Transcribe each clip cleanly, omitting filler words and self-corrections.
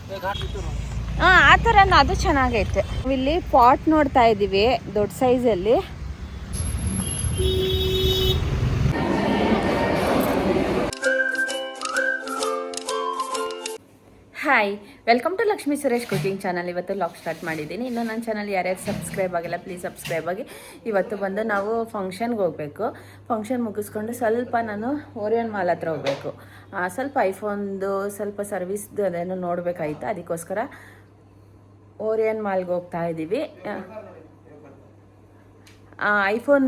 ಹಾಂ ಆ ಥರನೂ ಅದು ಚೆನ್ನಾಗೈತೆ. ಇಲ್ಲಿ ಪಾಟ್ ನೋಡ್ತಾ ಇದ್ದೀವಿ ದೊಡ್ಡ ಸೈಜಲ್ಲಿ. Hi, welcome to Lakshmi Suresh cooking channel. ಇವತ್ತು ಲಾಗ್ ಸ್ಟಾರ್ಟ್ ಮಾಡಿದ್ದೀನಿ. ಇನ್ನು ನನ್ನ ಚಾನಲ್ ಯಾರ್ಯಾರು ಸಬ್ಸ್ಕ್ರೈಬ್ ಆಗಿಲ್ಲ ಪ್ಲೀಸ್ ಸಬ್ಸ್ಕ್ರೈಬ್ ಆಗಿ. ಇವತ್ತು ಬಂದು ನಾವು ಫಂಕ್ಷನ್ಗೆ ಹೋಗಬೇಕು. ಫಂಕ್ಷನ್ ಮುಗಿಸ್ಕೊಂಡು ಸ್ವಲ್ಪ ನಾನು ಓರಿಯನ್ ಮಾಲ್ ಹತ್ರ ಹೋಗಬೇಕು. ಸ್ವಲ್ಪ ಐಫೋನ್ದು ಸ್ವಲ್ಪ ಸರ್ವಿಸ್ದು ಅದೇನೋ ನೋಡಬೇಕಾಯ್ತು. ಅದಕ್ಕೋಸ್ಕರ ಓರಿಯನ್ ಮಾಲ್ಗೆ ಹೋಗ್ತಾ ಇದ್ದೀವಿ. ಐಫೋನ್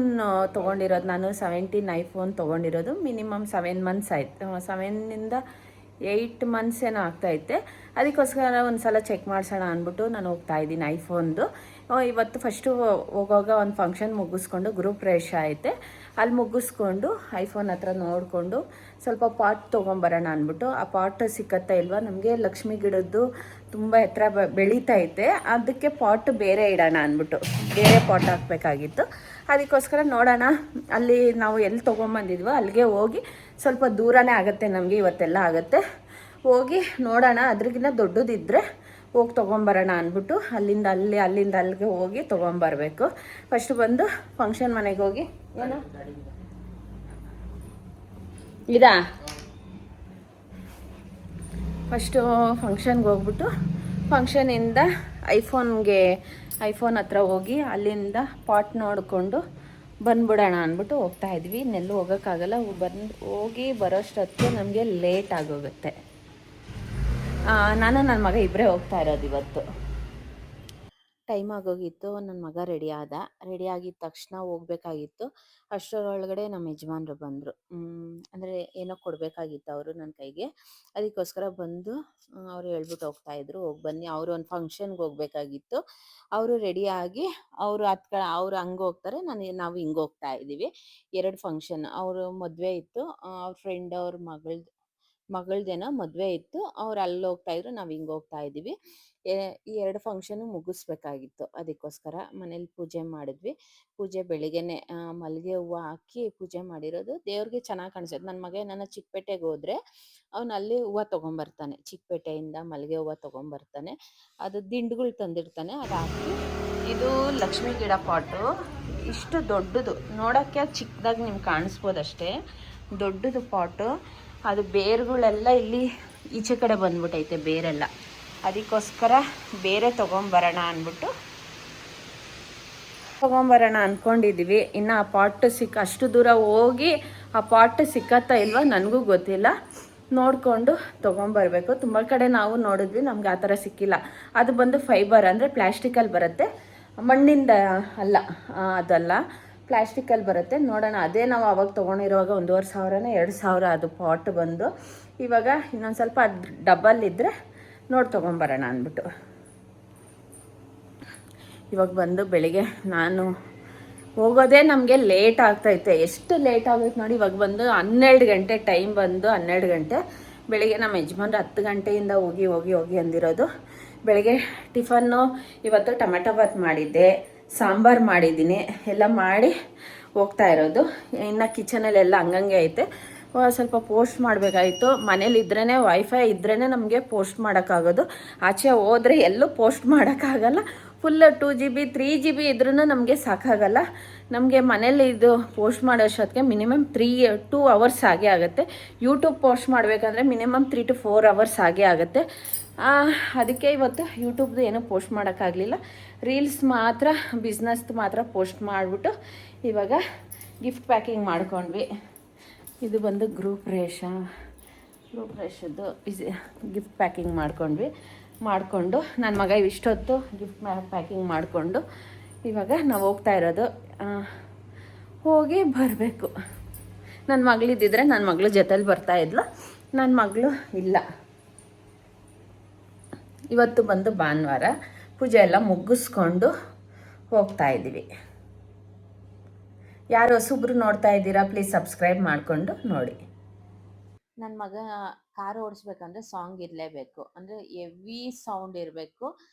ತೊಗೊಂಡಿರೋದು ನಾನು 17 ಐಫೋನ್ ತೊಗೊಂಡಿರೋದು. ಮಿನಿಮಮ್ 7 ಮಂತ್ಸ್ ಆಯಿತು. 7ಇಂದ 8 ಮಂತ್ಸ್ ಏನೋ ಆಗ್ತಾಯಿತ್ತೆ. ಅದಕ್ಕೋಸ್ಕರ ಒಂದು ಸಲ ಚೆಕ್ ಮಾಡಿಸೋಣ ಅಂದ್ಬಿಟ್ಟು ನಾನು ಹೋಗ್ತಾ ಇದ್ದೀನಿ ಐಫೋನ್ದು. ಇವತ್ತು ಫಸ್ಟು ಹೋಗುವಾಗ ಒಂದು ಫಂಕ್ಷನ್ ಮುಗಿಸ್ಕೊಂಡು ಗೃಹಪ್ರವೇಶ ಐತೆ, ಅಲ್ಲಿ ಮುಗಿಸ್ಕೊಂಡು ಐಫೋನ್ ಹತ್ರ ನೋಡಿಕೊಂಡು ಸ್ವಲ್ಪ ಪಾಟ್ ತೊಗೊಂಬರೋಣ ಅಂದ್ಬಿಟ್ಟು. ಆ ಪಾಟ್ ಸಿಕ್ಕತ್ತಾ ಇಲ್ವಾ ನಮಗೆ? ಲಕ್ಷ್ಮಿ ಗಿಡದ್ದು ತುಂಬ ಎತ್ತರ ಬೆಳೀತೈತೆ, ಅದಕ್ಕೆ ಪಾಟ್ ಬೇರೆ ಇಡೋಣ ಅಂದ್ಬಿಟ್ಟು ಬೇರೆ ಪಾಟ್ ಹಾಕಬೇಕಾಗಿತ್ತು. ಅದಕ್ಕೋಸ್ಕರ ನೋಡೋಣ, ಅಲ್ಲಿ ನಾವು ಎಲ್ಲಿ ತೊಗೊಂಬಂದಿದ್ವೋ ಅಲ್ಲಿಗೆ ಹೋಗಿ, ಸ್ವಲ್ಪ ದೂರನೇ ಆಗುತ್ತೆ ನಮಗೆ ಇವತ್ತೆಲ್ಲ ಆಗುತ್ತೆ, ಹೋಗಿ ನೋಡೋಣ. ಅದ್ರಿಗಿಂತ ದೊಡ್ಡದಿದ್ದರೆ ಹೋಗಿ ತೊಗೊಂಬರೋಣ ಅಂದ್ಬಿಟ್ಟು ಅಲ್ಲಿಂದ ಅಲ್ಲಿಗೆ ಹೋಗಿ ತೊಗೊಂಬರ್ಬೇಕು. ಫಸ್ಟ್ ಬಂದು ಫಂಕ್ಷನ್ ಮನೆಗೆ ಹೋಗಿ ಏನು ಇದಾ ಫಸ್ಟು ಫಂಕ್ಷನ್ಗೆ ಹೋಗ್ಬಿಟ್ಟು ಫಂಕ್ಷನಿಂದ ಐಫೋನ್ ಹತ್ರ ಹೋಗಿ ಅಲ್ಲಿಂದ ಪಾಟ್ ನೋಡಿಕೊಂಡು ಬಂದ್ಬಿಡೋಣ ಅಂದ್ಬಿಟ್ಟು ಹೋಗ್ತಾ ಇದ್ವಿ. ಇನ್ನೆಲ್ಲೂ ಹೋಗೋಕ್ಕಾಗಲ್ಲ, ಹೋಗಿ ಬರೋಷ್ಟೊತ್ತಿಗೆ ನಮಗೆ ಲೇಟ್ ಆಗೋಗುತ್ತೆ. ನಾನು ನನ್ನ ಮಗ ಇಬ್ಬರೇ ಹೋಗ್ತಾ ಇರೋದು ಇವತ್ತು. ಟೈಮ್ ಆಗೋಗಿತ್ತು. ನನ್ನ ಮಗ ರೆಡಿ ಆಗಿದ ತಕ್ಷಣ ಹೋಗ್ಬೇಕಾಗಿತ್ತು. ಅಷ್ಟರೊಳಗಡೆ ನಮ್ಮ ಯಜಮಾನ್ರು ಬಂದರು. ಅಂದರೆ ಏನೋ ಕೊಡಬೇಕಾಗಿತ್ತು ಅವರು ನನ್ನ ಕೈಗೆ. ಅದಕ್ಕೋಸ್ಕರ ಬಂದು ಅವರು ಹೇಳ್ಬಿಟ್ಟು ಹೋಗ್ತಾಯಿದ್ರು, ಹೋಗಿ ಬನ್ನಿ, ಅವರು ಒಂದು ಫಂಕ್ಷನ್ಗೆ ಹೋಗ್ಬೇಕಾಗಿತ್ತು. ಅವರು ರೆಡಿಯಾಗಿ ಅವರು ಅವ್ರು ಹಂಗೆ ಹೋಗ್ತಾರೆ, ನಾವು ಹಿಂಗೆ ಹೋಗ್ತಾ ಇದ್ದೀವಿ. 2 ಫಂಕ್ಷನ್. ಅವರು ಮದುವೆ ಇತ್ತು, ಅವ್ರ ಫ್ರೆಂಡ್ ಅವ್ರ ಮಗಳದೇನೋ ಮದುವೆ ಇತ್ತು. ಅವ್ರು ಅಲ್ಲಿ ಹೋಗ್ತಾಯಿದ್ರು, ನಾವು ಹಿಂಗೆ ಹೋಗ್ತಾ ಇದ್ದೀವಿ. ಈ 2 ಫಂಕ್ಷನು ಮುಗಿಸ್ಬೇಕಾಗಿತ್ತು. ಅದಕ್ಕೋಸ್ಕರ ಮನೇಲಿ ಪೂಜೆ ಮಾಡಿದ್ವಿ. ಪೂಜೆ ಬೆಳಿಗ್ಗೆನೆ ಮಲ್ಲಿಗೆ ಹೂವು ಹಾಕಿ ಪೂಜೆ ಮಾಡಿರೋದು. ದೇವ್ರಿಗೆ ಚೆನ್ನಾಗಿ ಕಾಣಿಸುತ್ತೆ. ನನ್ನ ಮಗ ಏನಾನ ಚಿಕ್ಕಪೇಟೆಗೆ ಹೋದರೆ ಅವನು ಅಲ್ಲಿ ಹೂವು ತೊಗೊಂಬರ್ತಾನೆ, ಚಿಕ್ಕಪೇಟೆಯಿಂದ ಮಲ್ಲಿಗೆ ಹೂವು ತೊಗೊಂಬರ್ತಾನೆ. ಅದು ದಿಂಡುಗಳು ತಂದಿರ್ತಾನೆ, ಅದು ಹಾಕಿ. ಇದು ಲಕ್ಷ್ಮಿ ಗಿಡ ಪಾಟು, ಇಷ್ಟು ದೊಡ್ಡದು, ನೋಡೋಕ್ಕೆ ಚಿಕ್ಕದಾಗಿ ನಿಮ್ಗೆ ಕಾಣಿಸ್ಬೋದಷ್ಟೇ, ದೊಡ್ಡದು ಪಾಟು. ಅದು ಬೇರುಗಳೆಲ್ಲ ಇಲ್ಲಿ ಈಚೆ ಕಡೆ ಬಂದ್ಬಿಟ್ಟೈತೆ ಬೇರೆಲ್ಲ. ಅದಕ್ಕೋಸ್ಕರ ಬೇರೆ ತೊಗೊಂಬರೋಣ ಅಂದ್ಕೊಂಡಿದ್ದೀವಿ. ಇನ್ನು ಆ ಪಾಟ್ ಅಷ್ಟು ದೂರ ಹೋಗಿ ಆ ಪಾಟ್ ಸಿಕ್ಕತ್ತಾ ಇಲ್ವಾ ನನಗೂ ಗೊತ್ತಿಲ್ಲ, ನೋಡಿಕೊಂಡು ತೊಗೊಂಬರ್ಬೇಕು. ತುಂಬ ಕಡೆ ನಾವು ನೋಡಿದ್ವಿ, ನಮ್ಗೆ ಆ ಥರ ಸಿಕ್ಕಿಲ್ಲ. ಅದು ಬಂದು ಫೈಬರ್, ಅಂದರೆ ಪ್ಲ್ಯಾಸ್ಟಿಕಲ್ಲಿ ಬರುತ್ತೆ, ಮಣ್ಣಿಂದ ಅಲ್ಲ, ಅದಲ್ಲ ಪ್ಲ್ಯಾಸ್ಟಿಕಲ್ಲಿ ಬರುತ್ತೆ. ನೋಡೋಣ, ಅದೇ ನಾವು ಅವಾಗ ತೊಗೊಂಡಿರುವಾಗ 1,500 2,000 ಅದು ಪಾಟ್ ಬಂದು. ಇವಾಗ ಇನ್ನೊಂದು ಸ್ವಲ್ಪ ಡಬಲ್ ಇದ್ದರೆ ನೋಡಿ ತೊಗೊಂಬರೋಣ ಅಂದ್ಬಿಟ್ಟು. ಇವಾಗ ಬಂದು ಬೆಳಿಗ್ಗೆ ನಾನು ಹೋಗೋದೇ ನಮಗೆ ಲೇಟ್ ಆಗ್ತೈತೆ. ಎಷ್ಟು ಲೇಟ್ ಆಗುತ್ತೆ ನೋಡಿ. ಇವಾಗ ಬಂದು 12 ಗಂಟೆ, ಟೈಮ್ ಬಂದು 12 ಗಂಟೆ. ಬೆಳಿಗ್ಗೆ ನಮ್ಮ ಯಜಮಾನ್ರು 10 ಗಂಟೆಯಿಂದ ಹೋಗಿ ಅಂದಿರೋದು. ಬೆಳಗ್ಗೆ ಟಿಫನ್ನು ಇವತ್ತು ಟೊಮೆಟೊ ಬಾತ್ ಮಾಡಿದ್ದೆ, ಸಾಂಬಾರು ಮಾಡಿದ್ದೀನಿ, ಎಲ್ಲ ಮಾಡಿ ಹೋಗ್ತಾ ಇರೋದು. ಇನ್ನು ಕಿಚನಲ್ಲೆಲ್ಲ ಹಂಗಂಗೆ ಐತೆ. ಸ್ವಲ್ಪ ಪೋಸ್ಟ್ ಮಾಡಬೇಕಾಯಿತು. ಮನೇಲಿದ್ರೇ ವೈಫೈ ಇದ್ರೇ ನಮಗೆ ಪೋಸ್ಟ್ ಮಾಡೋಕ್ಕಾಗೋದು. ಆಚೆ ಹೋದರೆ ಎಲ್ಲೂ ಪೋಸ್ಟ್ ಮಾಡೋಕ್ಕಾಗಲ್ಲ. ಫುಲ್ 2 GB 3 GB ಇದ್ರೂ ನಮಗೆ ಸಾಕಾಗಲ್ಲ. ನಮಗೆ ಮನೇಲಿ ಇದು ಪೋಸ್ಟ್ ಮಾಡೋಷ್ಟೊತ್ತಿಗೆ ಮಿನಿಮಮ್ 2 ಅವರ್ಸ್ ಆಗೇ ಆಗುತ್ತೆ. ಯೂಟ್ಯೂಬ್ ಪೋಸ್ಟ್ ಮಾಡಬೇಕಂದ್ರೆ ಮಿನಿಮಮ್ 3 to 4 ಅವರ್ಸ್ ಆಗೇ ಆಗುತ್ತೆ. ಅದಕ್ಕೆ ಇವತ್ತು ಯೂಟ್ಯೂಬ್ದು ಏನೂ ಪೋಸ್ಟ್ ಮಾಡೋಕ್ಕಾಗಲಿಲ್ಲ. ರೀಲ್ಸ್ ಮಾತ್ರ, ಬಿಸ್ನೆಸ್ದು ಮಾತ್ರ ಪೋಸ್ಟ್ ಮಾಡಿಬಿಟ್ಟು ಇವಾಗ ಗಿಫ್ಟ್ ಪ್ಯಾಕಿಂಗ್ ಮಾಡ್ಕೊಂಡ್ವಿ. ಇದು ಬಂದು ಗೃಹಪ್ರವೇಶದ್ದು ಗಿಫ್ಟ್ ಪ್ಯಾಕಿಂಗ್ ಮಾಡಿಕೊಂಡು ನನ್ನ ಮಗ ಇಷ್ಟೊತ್ತು ಗಿಫ್ಟ್ ಪ್ಯಾಕಿಂಗ್ ಮಾಡಿಕೊಂಡು ಇವಾಗ ನಾವು ಹೋಗ್ತಾ ಇರೋದು. ಹೋಗಿ ಬರಬೇಕು. ನನ್ನ ಮಗಳಿದ್ದಿದ್ರೆ ನನ್ನ ಮಗಳು ಜೊತೆಲಿ ಬರ್ತಾಯಿದ್ಲು, ನನ್ನ ಮಗಳು ಇಲ್ಲ. ಇವತ್ತು ಬಂದು ಭಾನುವಾರ, ಪೂಜೆ ಎಲ್ಲ ಮುಗಿಸ್ಕೊಂಡು ಹೋಗ್ತಾ ಇದ್ದೀವಿ. ಯಾರು ಹೊಸಬ್ರು ನೋಡ್ತಾ ಇದ್ದೀರಾ ಪ್ಲೀಸ್ ಸಬ್ಸ್ಕ್ರೈಬ್ ಮಾಡಿಕೊಂಡು ನೋಡಿ. ನನ್ನ ಮಗ ಕಾರ್ ಓಡಿಸ್ಬೇಕಂದ್ರೆ ಸಾಂಗ್ ಇರಲೇಬೇಕು, ಅಂದರೆ ಹೆವಿ ಸೌಂಡ್ ಇರಬೇಕು.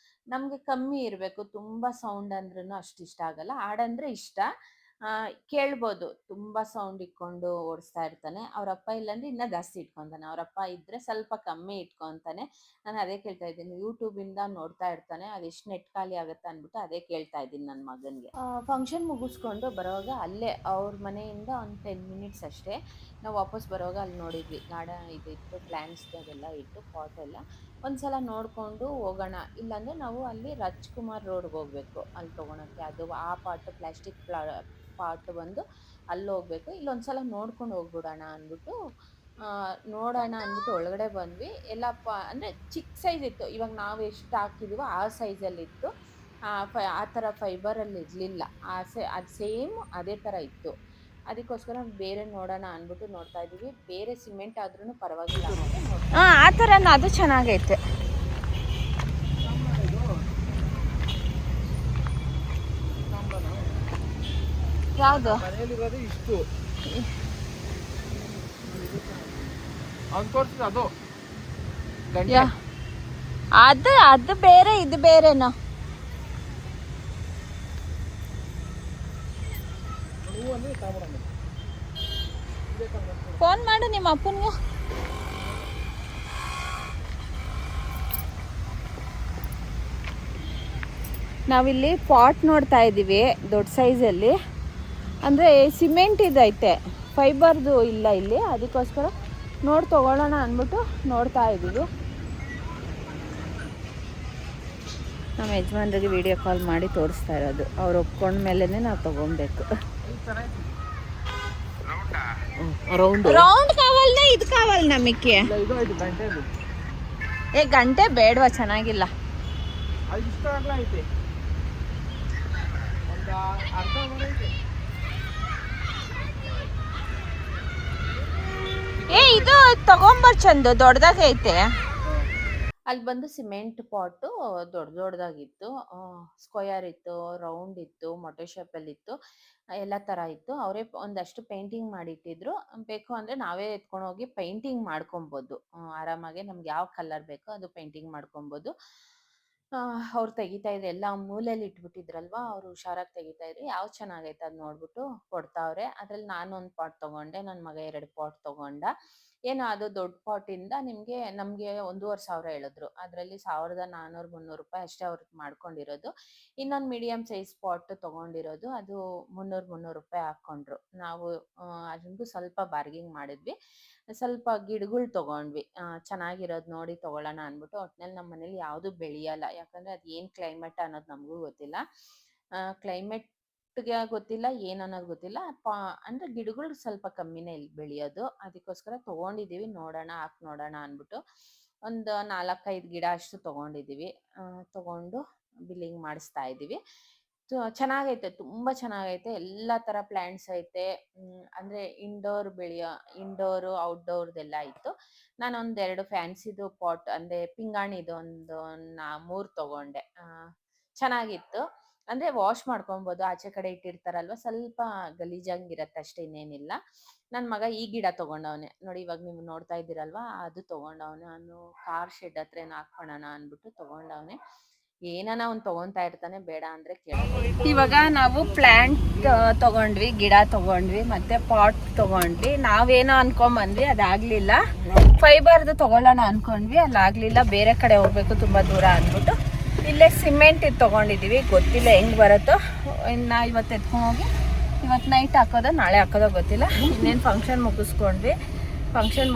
ನಮಗೆ ಕಮ್ಮಿ ಇರಬೇಕು, ತುಂಬ ಸೌಂಡ್ ಅಂದ್ರೂ ಅಷ್ಟು ಇಷ್ಟ ಆಗಲ್ಲ. ಹಾಡಂದರೆ ಇಷ್ಟ, ಕೇಳ್ಬೋದು, ತುಂಬ ಸೌಂಡ್ ಇಟ್ಕೊಂಡು ಓಡಿಸ್ತಾ ಇರ್ತಾನೆ. ಅವರಪ್ಪ ಇಲ್ಲಾಂದ್ರೆ ಇನ್ನೂ ಜಾಸ್ತಿ ಇಟ್ಕೊತಾನೆ. ಅವರಪ್ಪ ಇದ್ದರೆ ಸ್ವಲ್ಪ ಕಮ್ಮಿ ಇಟ್ಕೊತಾನೆ. ನಾನು ಅದೇ ಕೇಳ್ತಾ ಇದ್ದೀನಿ, ಯೂಟ್ಯೂಬಿಂದ ನೋಡ್ತಾ ಇರ್ತಾನೆ, ಅದೆಷ್ಟು ನೆಟ್ ಖಾಲಿ ಆಗುತ್ತೆ ಅಂದ್ಬಿಟ್ಟು ಅದೇ ಕೇಳ್ತಾ ಇದ್ದೀನಿ ನನ್ನ ಮಗನಿಗೆ. ಫಂಕ್ಷನ್ ಮುಗಿಸ್ಕೊಂಡು ಬರೋವಾಗ ಅಲ್ಲೇ ಅವ್ರ ಮನೆಯಿಂದ ಒಂದು 10 ಮಿನಿಟ್ಸ್ ಅಷ್ಟೇ. ನಾವು ವಾಪಸ್ ಬರೋವಾಗ ಅಲ್ಲಿ ನೋಡಿದ್ವಿ, ಗಾರ್ಡನ್ ಇದಿತ್ತು, ಪ್ಲ್ಯಾಂಟ್ಸ್ ಅದೆಲ್ಲ ಇತ್ತು, ಪಾಟ್ ಎಲ್ಲ. ಒಂದ್ಸಲ ನೋಡಿಕೊಂಡು ಹೋಗೋಣ, ಇಲ್ಲಾಂದರೆ ನಾವು ಅಲ್ಲಿ ರಾಜ್ಕುಮಾರ್ ರೋಡ್ಗೆ ಹೋಗಬೇಕು ಅಲ್ಲಿ ತೊಗೊಳಕ್ಕೆ. ಅದು ಆ ಪಾಟ್ ಪ್ಲಾಸ್ಟಿಕ್ ಪಾಟ್ ಬಂದು ಅಲ್ಲಿ ಹೋಗ್ಬೇಕು. ಇಲ್ಲೊಂದ್ಸಲ ನೋಡ್ಕೊಂಡು ಹೋಗ್ಬಿಡೋಣ ಅಂದ್ಬಿಟ್ಟು ನೋಡೋಣ ಅಂದ್ಬಿಟ್ಟು ಒಳಗಡೆ ಬಂದ್ವಿ. ಎಲ್ಲ ಅಂದರೆ ಚಿಕ್ಕ ಸೈಜ್ ಇತ್ತು, ಇವಾಗ ನಾವು ಎಷ್ಟು ಹಾಕಿದ್ದೀವೋ ಆ ಸೈಜಲ್ಲಿತ್ತು. ಆ ಥರ ಫೈಬರಲ್ಲಿ ಇರಲಿಲ್ಲ. ಅದು ಸೇಮ್ ಅದೇ ಥರ ಇತ್ತು. ಅದಕ್ಕೋಸ್ಕರ ಬೇರೆ ನೋಡೋಣ ಅಂದ್ಬಿಟ್ಟು ನೋಡ್ತಾ ಇದ್ದೀವಿ. ಬೇರೆ ಸಿಮೆಂಟ್ ಆದ್ರೂ ಪರವಾಗಿಲ್ಲ. ಆ ಥರನೂ ಅದು ಚೆನ್ನಾಗೈತೆ. ಯಾವುದು ಇಷ್ಟು ಅದು ಬೇರೆ, ಇದು ಬೇರೆನಾ? ಫೋನ್ ಮಾಡು ನಿಮ್ಮ ಅಪ್ಪನಿಗೆ. ನಾವಿಲ್ಲಿ ಪಾಟ್ ನೋಡ್ತಾ ಇದ್ದೀವಿ ದೊಡ್ಡ ಸೈಜಲ್ಲಿ. ಅಂದರೆ ಸಿಮೆಂಟ್ ಇದೈತೆ, ಫೈಬರ್ದು ಇಲ್ಲ ಇಲ್ಲಿ. ಅದಕ್ಕೋಸ್ಕರ ನೋಡಿ ತೊಗೊಳ್ಳೋಣ ಅಂದ್ಬಿಟ್ಟು ನೋಡ್ತಾ ಇದ್ದೀವಿ. ನಮ್ಮ ಯಜಮಾನ್ರಿಗೆ ವಿಡಿಯೋ ಕಾಲ್ ಮಾಡಿ ತೋರಿಸ್ತಾ ಇರೋದು. ಅವ್ರು ಒಪ್ಕೊಂಡ ಮೇಲೇ ನಾವು ತೊಗೊಬೇಕು. ರೌಂಡ್ ಕಾವಲ್ನ ಇದು ಕಾವಲ್ ನಮಗೆ. ಗಂಟೆ ಬೇಡವಾ, ಚೆನ್ನಾಗಿಲ್ಲ. ಇದು ತಗೊಂಬರ್ ಚಂದ ದೊಡ್ಡದಾಗೈತೆ. ಅಲ್ಲಿ ಬಂದು ಸಿಮೆಂಟ್ ಪಾಟು ದೊಡ್ಡದಾಗಿತ್ತು, ಸ್ಕ್ವಯರ್ ಇತ್ತು, ರೌಂಡ್ ಇತ್ತು, ಮೊಟ್ಟೆ ಶೇಪಲ್ಲಿ ಇತ್ತು, ಎಲ್ಲ ಥರ ಇತ್ತು. ಅವರೇ ಒಂದಷ್ಟು ಪೇಂಟಿಂಗ್ ಮಾಡಿಟ್ಟಿದ್ರು. ಬೇಕು ಅಂದರೆ ನಾವೇ ಎತ್ಕೊಂಡು ಹೋಗಿ ಪೇಂಟಿಂಗ್ ಮಾಡ್ಕೊಬೋದು ಆರಾಮಾಗಿ. ನಮ್ಗೆ ಯಾವ ಕಲರ್ ಬೇಕೋ ಅದು ಪೇಂಟಿಂಗ್ ಮಾಡ್ಕೊಬೋದು. ಅವ್ರು ತೆಗಿತಾ ಇದ್ರು, ಎಲ್ಲ ಮೂಲೆಯಲ್ಲಿ ಇಟ್ಬಿಟ್ಟಿದ್ರಲ್ವಾ, ಅವರು ಹುಷಾರಾಗಿ ತೆಗಿತಾ ಇದ್ರು. ಯಾವ್ದು ಚೆನ್ನಾಗೈತೆ ಅದು ನೋಡ್ಬಿಟ್ಟು ಕೊಡ್ತಾವ್ರೆ. ಅದ್ರಲ್ಲಿ ನಾನು ಒಂದು ಪಾಟ್ ತೊಗೊಂಡೆ, ನನ್ನ ಮಗ 2 ಪಾಟ್ ತೊಗೊಂಡ. ಏನೋ ಅದು ದೊಡ್ಡ ಪಾಟಿಂದ ನಮಗೆ 1,500 ಹೇಳಿದ್ರು. ಅದರಲ್ಲಿ 1,400-300 ರೂಪಾಯಿ ಅಷ್ಟೇ ಅವ್ರಿಗೆ ಮಾಡ್ಕೊಂಡಿರೋದು. ಇನ್ನೊಂದು ಮೀಡಿಯಮ್ ಸೈಜ್ ಪಾಟ್ ತೊಗೊಂಡಿರೋದು, ಅದು 300 ರೂಪಾಯಿ ಹಾಕ್ಕೊಂಡ್ರು. ನಾವು ಅದಕ್ಕೂ ಸ್ವಲ್ಪ ಬಾರ್ಗಿಂಗ್ ಮಾಡಿದ್ವಿ. ಸ್ವಲ್ಪ ಗಿಡಗಳು ತೊಗೊಂಡ್ವಿ, ಚೆನ್ನಾಗಿರೋದು ನೋಡಿ ತೊಗೊಳ್ಳೋಣ ಅಂದ್ಬಿಟ್ಟು. ಒಟ್ಟಿನಲ್ಲಿ ನಮ್ಮ ಮನೇಲಿ ಯಾವುದು ಬೆಳೆಯಲ್ಲ, ಯಾಕಂದರೆ ಅದು ಏನು ಕ್ಲೈಮೇಟ್ ಅನ್ನೋದು ನಮಗೂ ಗೊತ್ತಿಲ್ಲ. ಕ್ಲೈಮೇಟ್ಗೆ ಗೊತ್ತಿಲ್ಲ, ಏನು ಅನ್ನೋದು ಗೊತ್ತಿಲ್ಲ. ಅಂದರೆ ಗಿಡಗಳು ಸ್ವಲ್ಪ ಕಮ್ಮಿನೇ ಇಲ್ಲಿ ಬೆಳೆಯೋದು. ಅದಕ್ಕೋಸ್ಕರ ತೊಗೊಂಡಿದ್ದೀವಿ, ಹಾಕಿ ನೋಡೋಣ ಅಂದ್ಬಿಟ್ಟು. ಒಂದು 4-5 ಗಿಡ ಅಷ್ಟು ತೊಗೊಂಡಿದ್ದೀವಿ. ತೊಗೊಂಡು ಬಿಲ್ಲಿಂಗ್ ಮಾಡಿಸ್ತಾ ಇದ್ದೀವಿ. ಚೆನ್ನಾಗೈತೆ, ತುಂಬ ಚೆನ್ನಾಗೈತೆ. ಎಲ್ಲ ಥರ ಪ್ಲ್ಯಾಂಟ್ಸ್ ಐತೆ. ಅಂದರೆ ಇಂಡೋರು ಔಟ್ಡೋರ್ದೆಲ್ಲ ಇತ್ತು. ನಾನು 2 ಫ್ಯಾನ್ಸಿದು ಪಾಟ್, ಅಂದರೆ ಪಿಂಗಾಣಿದು ಒಂದು 3 ತೊಗೊಂಡೆ. ಚೆನ್ನಾಗಿತ್ತು. ಅಂದರೆ ವಾಶ್ ಮಾಡ್ಕೊಬೋದು, ಆಚೆ ಕಡೆ ಇಟ್ಟಿರ್ತಾರಲ್ವ, ಸ್ವಲ್ಪ ಗಲೀಜಾಗಿರತ್ತೆ ಅಷ್ಟೇ, ಇನ್ನೇನಿಲ್ಲ. ನನ್ನ ಮಗ ಈ ಗಿಡ ತೊಗೊಂಡವನೆ ನೋಡಿ, ಇವಾಗ ನೀವು ನೋಡ್ತಾ ಇದ್ದೀರಲ್ವ, ಅದು ತೊಗೊಂಡವನೆ. ನಾನು ಕಾರ್ ಶೆಡ್ ಹತ್ರ ಹಾಕೋಣ ಅಂದ್ಬಿಟ್ಟು ತೊಗೊಂಡವನೆ. ಏನಾನ ಅವ್ನು ತೊಗೊತಾ ಇರ್ತಾನೆ, ಬೇಡ ಅಂದರೆ ಕೇಳೋದು. ಇವಾಗ ನಾವು ಪ್ಲ್ಯಾಂಟ್ ತೊಗೊಂಡ್ವಿ, ಗಿಡ ತೊಗೊಂಡ್ವಿ, ಮತ್ತು ಪಾಟ್ ತೊಗೊಂಡ್ವಿ. ನಾವೇನೋ ಅನ್ಕೊಂಬಂದ್ವಿ, ಅದಾಗಲಿಲ್ಲ. ಫೈಬರ್ದು ತೊಗೊಳ್ಳೋಣ ಅಂದ್ಕೊಂಡ್ವಿ, ಅಲ್ಲಾಗಲಿಲ್ಲ. ಬೇರೆ ಕಡೆ ಹೋಗ್ಬೇಕು, ತುಂಬ ದೂರ ಅಂದ್ಬಿಟ್ಟು ಇಲ್ಲೇ ಸಿಮೆಂಟ್ ಇದು ತೊಗೊಂಡಿದ್ದೀವಿ. ಗೊತ್ತಿಲ್ಲ ಹೆಂಗೆ ಬರುತ್ತೋ. ಇನ್ನು ಇವತ್ತು ಎತ್ಕೊಂಡೋಗಿ ಇವತ್ತು ನೈಟ್ ಹಾಕೋದೋ ನಾಳೆ ಹಾಕೋದೋ ಗೊತ್ತಿಲ್ಲ. ಇನ್ನೇನು ಫಂಕ್ಷನ್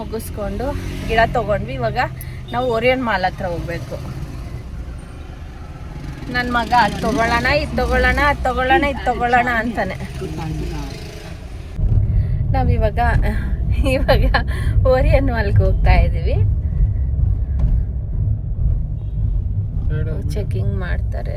ಮುಗಿಸ್ಕೊಂಡು ಗಿಡ ತೊಗೊಂಡ್ವಿ. ಇವಾಗ ನಾವು ಓರಿಯನ್ ಮಾಲ್ ಹತ್ರ ಹೋಗ್ಬೇಕು. ನನ್ನ ಮಗ ಅದು ತೊಗೊಳ್ಳೋಣ, ಇದು ತೊಗೊಳ್ಳೋಣ ಅಂತಾನೆ. ನಾವಿವಾಗ ಓರಿಯನ್ ಮಾಲ್ಗೆ ಹೋಗ್ತಾ ಇದ್ದೀವಿ. ಚೆಕಿಂಗ್ ಮಾಡ್ತಾರೆ.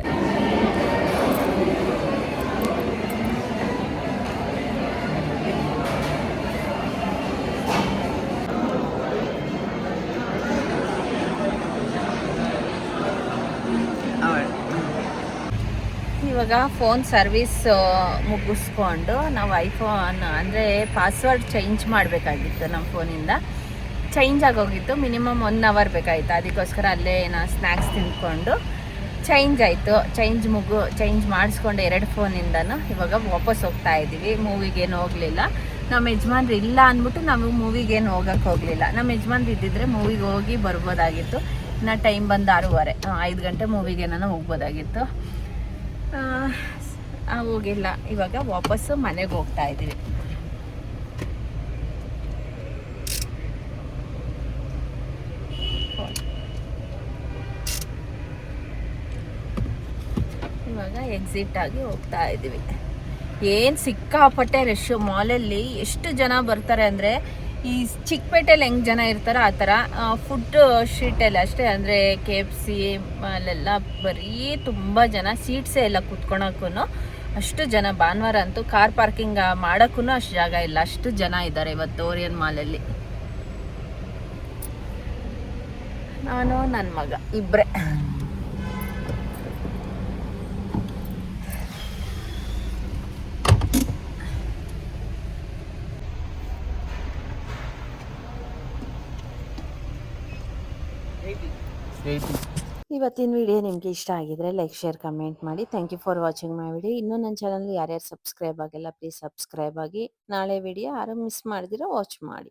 ಇವಾಗ ಫೋನ್ ಸರ್ವಿಸ್ ಮುಗಿಸ್ಕೊಂಡು ನಾವು ಐಫೋನ್ ಅಂದರೆ ಪಾಸ್ವರ್ಡ್ ಚೇಂಜ್ ಮಾಡಬೇಕಾಗಿತ್ತು. ನಮ್ಮ ಫೋನಿಂದ ಚೇಂಜ್ ಆಗೋಗಿತ್ತು. ಮಿನಿಮಮ್ 1 ಅವರ್ ಬೇಕಾಗಿತ್ತು. ಅದಕ್ಕೋಸ್ಕರ ಅಲ್ಲೇ ಸ್ನ್ಯಾಕ್ಸ್ ತಿಂದ್ಕೊಂಡು ಚೇಂಜ್ ಆಯಿತು. ಚೇಂಜ್ ಮಾಡಿಸ್ಕೊಂಡು 2 ಫೋನಿಂದನೂ ಇವಾಗ ವಾಪಸ್ ಹೋಗ್ತಾ ಇದ್ದೀವಿ. ಮೂವಿಗೇನು ಹೋಗಲಿಲ್ಲ. ನಮ್ಮ ಯಜಮಾನ್ರು ಇಲ್ಲ ಅಂದ್ಬಿಟ್ಟು ನಾವು ಮೂವಿಗೇನು ಹೋಗಕ್ಕೆ ಹೋಗಲಿಲ್ಲ. ನಮ್ಮ ಯಜಮಾನ್ರು ಇದ್ದಿದ್ರೆ ಮೂವಿಗೆ ಹೋಗಿ ಬರ್ಬೋದಾಗಿತ್ತು. ಇನ್ನು ಟೈಮ್ ಬಂದು 6:30, 5 ಗಂಟೆ ಮೂವಿಗೇನೋ ಹೋಗ್ಬೋದಾಗಿತ್ತು. ಹೋಗಿಲ್ಲ. ಇವಾಗ ವಾಪಸ್ಸು ಮನೆಗೆ ಹೋಗ್ತಾ ಇದ್ದೀವಿ. ಇವಾಗ ಎಕ್ಸಿಟ್ ಆಗಿ ಹೋಗ್ತಾ ಇದ್ದೀವಿ. ಏನು ಸಿಕ್ಕಾಪಟ್ಟೆ ರಶ್ಶು ಮಾಲಲ್ಲಿ. ಎಷ್ಟು ಜನ ಬರ್ತಾರೆ ಅಂದರೆ ಈ ಚಿಕ್ಕಪೇಟೆಯಲ್ಲಿ ಹೆಂಗೆ ಜನ ಇರ್ತಾರೋ ಆ ಥರ. ಫುಡ್ ಸ್ಟ್ರೀಟಲ್ಲಿ ಅಷ್ಟೇ, ಅಂದರೆ KFC ಅಲ್ಲೆಲ್ಲ ಬರೀ ತುಂಬ ಜನ. ಸೀಟ್ಸೇ ಇಲ್ಲ ಕುತ್ಕೊಳಕ್ಕೂ. ಅಷ್ಟು ಜನ. ಭಾನುವಾರ ಅಂತೂ ಕಾರ್ ಪಾರ್ಕಿಂಗ್ ಮಾಡೋಕ್ಕೂ ಅಷ್ಟು ಜಾಗ ಇಲ್ಲ. ಅಷ್ಟು ಜನ ಇದ್ದಾರೆ ಇವತ್ತು ಓರಿಯನ್ ಮಾಲಲ್ಲಿ. ನಾನು ನನ್ನ ಮಗ ಇಬ್ಬರೇ. ಇವತ್ತಿನ ವಿಡಿಯೋ ನಿಮಗೆ ಇಷ್ಟ ಆಗಿದ್ರೆ ಲೈಕ್, ಶೇರ್, ಕಮೆಂಟ್ ಮಾಡಿ. Thank you for watching my video. ಇನ್ನೂ ನನ್ನ ಚಾನಲ್ ಯಾರ್ಯಾರು ಸಬ್ಸ್ಕ್ರೈಬ್ ಆಗಿಲ್ಲ ಪ್ಲೀಸ್ ಸಬ್ಸ್ಕ್ರೈಬ್ ಆಗಿ. ನಾಳೆ ವಿಡಿಯೋ ಯಾರು ಮಿಸ್ ಮಾಡಿದಿರೋ ವಾಚ್ ಮಾಡಿ.